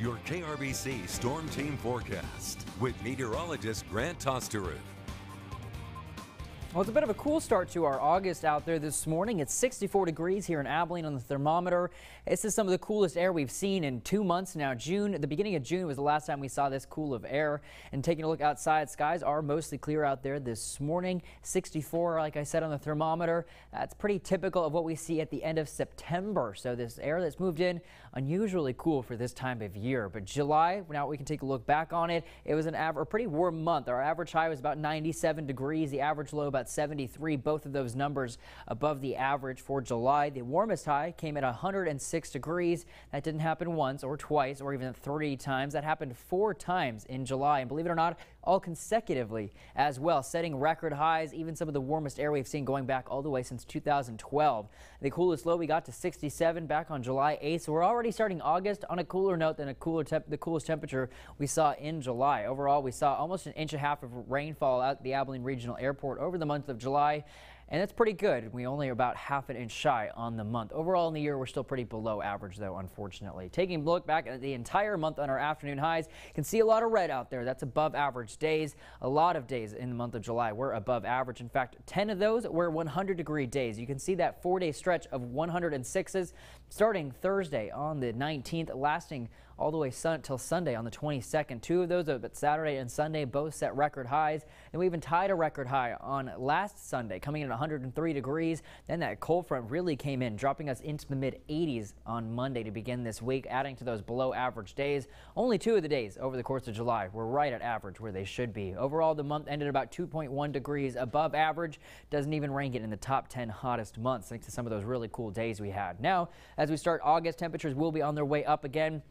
your KRBC Storm Team forecast with meteorologist Grant Tosteru. Well, it's a bit of a cool start to our August out there this morning. It's 64 degrees here in Abilene on the thermometer. This is some of the coolest air we've seen in 2 months now. The beginning of June was the last time we saw this cool of air. And taking a look outside, skies are mostly clear out there this morning. 64, like I said, on the thermometer. That's pretty typical of what we see at the end of September. So this air that's moved in, unusually cool for this time of year. But July, now we can take a look back on it. It was a pretty warm month. Our average high was about 97 degrees. The average low about 73, both of those numbers above the average for July. The warmest high came at 106 degrees. That didn't happen once or twice or even 3 times. That happened 4 times in July, and believe it or not, all consecutively as well, setting record highs, even some of the warmest air we've seen going back all the way since 2012. The coolest low we got to 67 back on July 8th, so we're already starting August on a cooler note than the coolest temperature we saw in July. Overall, we saw almost 1.5 inches of rainfall at the Abilene Regional Airport over the month of July. And that's pretty good. We only are about 1/2 inch shy on the month. Overall in the year, we're still pretty below average, though, unfortunately. Taking a look back at the entire month on our afternoon highs, you can see a lot of red out there. That's above average days. A lot of days in the month of July were above average. In fact, 10 of those were 100-degree days. You can see that 4-day stretch of 106s starting Thursday on the 19th, lasting all the way till Sunday on the 22nd. 2 of those, but Saturday and Sunday, both set record highs. And we even tied a record high on last Sunday, coming in at 103 degrees. Then that cold front really came in, dropping us into the mid-80s on Monday to begin this week, adding to those below average days. Only 2 of the days over the course of July were right at average where they should be. Overall, the month ended about 2.1 degrees above average. Doesn't even rank it in the top 10 hottest months, thanks to some of those really cool days we had. Now, as we start August, temperatures will be on their way up again.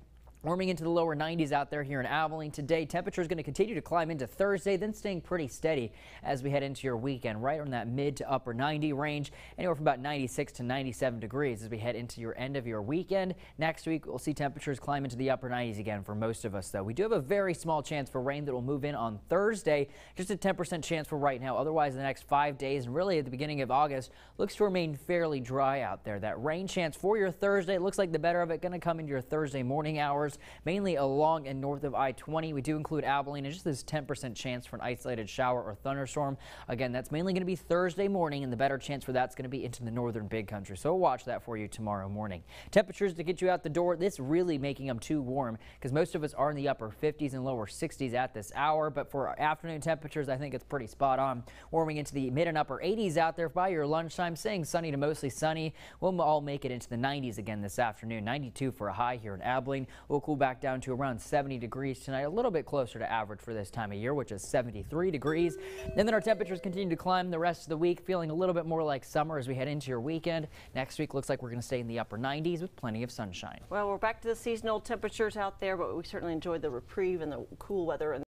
Warming into the lower 90s out there here in Abilene today. Temperature is going to continue to climb into Thursday, then staying pretty steady as we head into your weekend, right on that mid to upper 90 range, anywhere from about 96 to 97 degrees as we head into your end of your weekend. Next week, we'll see temperatures climb into the upper 90s again for most of us, though. We do have a very small chance for rain that will move in on Thursday, just a 10% chance for right now. Otherwise, the next 5 days and really at the beginning of August looks to remain fairly dry out there. That rain chance for your Thursday looks like the better of it going to come into your Thursday morning hours, mainly along and north of I-20. We do include Abilene and just this 10% chance for an isolated shower or thunderstorm. Again, that's mainly going to be Thursday morning, and the better chance for that's going to be into the northern big country. So watch that for you tomorrow morning. Temperatures to get you out the door, this really making them too warm because most of us are in the upper 50s and lower 60s at this hour. But for our afternoon temperatures, I think it's pretty spot on. Warming into the mid and upper 80s out there by your lunchtime, staying sunny to mostly sunny. We'll all make it into the 90s again this afternoon. 92 for a high here in Abilene. We'll cool back down to around 70 degrees tonight, a little bit closer to average for this time of year, which is 73 degrees. And then our temperatures continue to climb the rest of the week, feeling a little bit more like summer as we head into your weekend. Next week looks like we're going to stay in the upper 90s with plenty of sunshine. Well, we're back to the seasonal temperatures out there, but we certainly enjoyed the reprieve and the cool weather.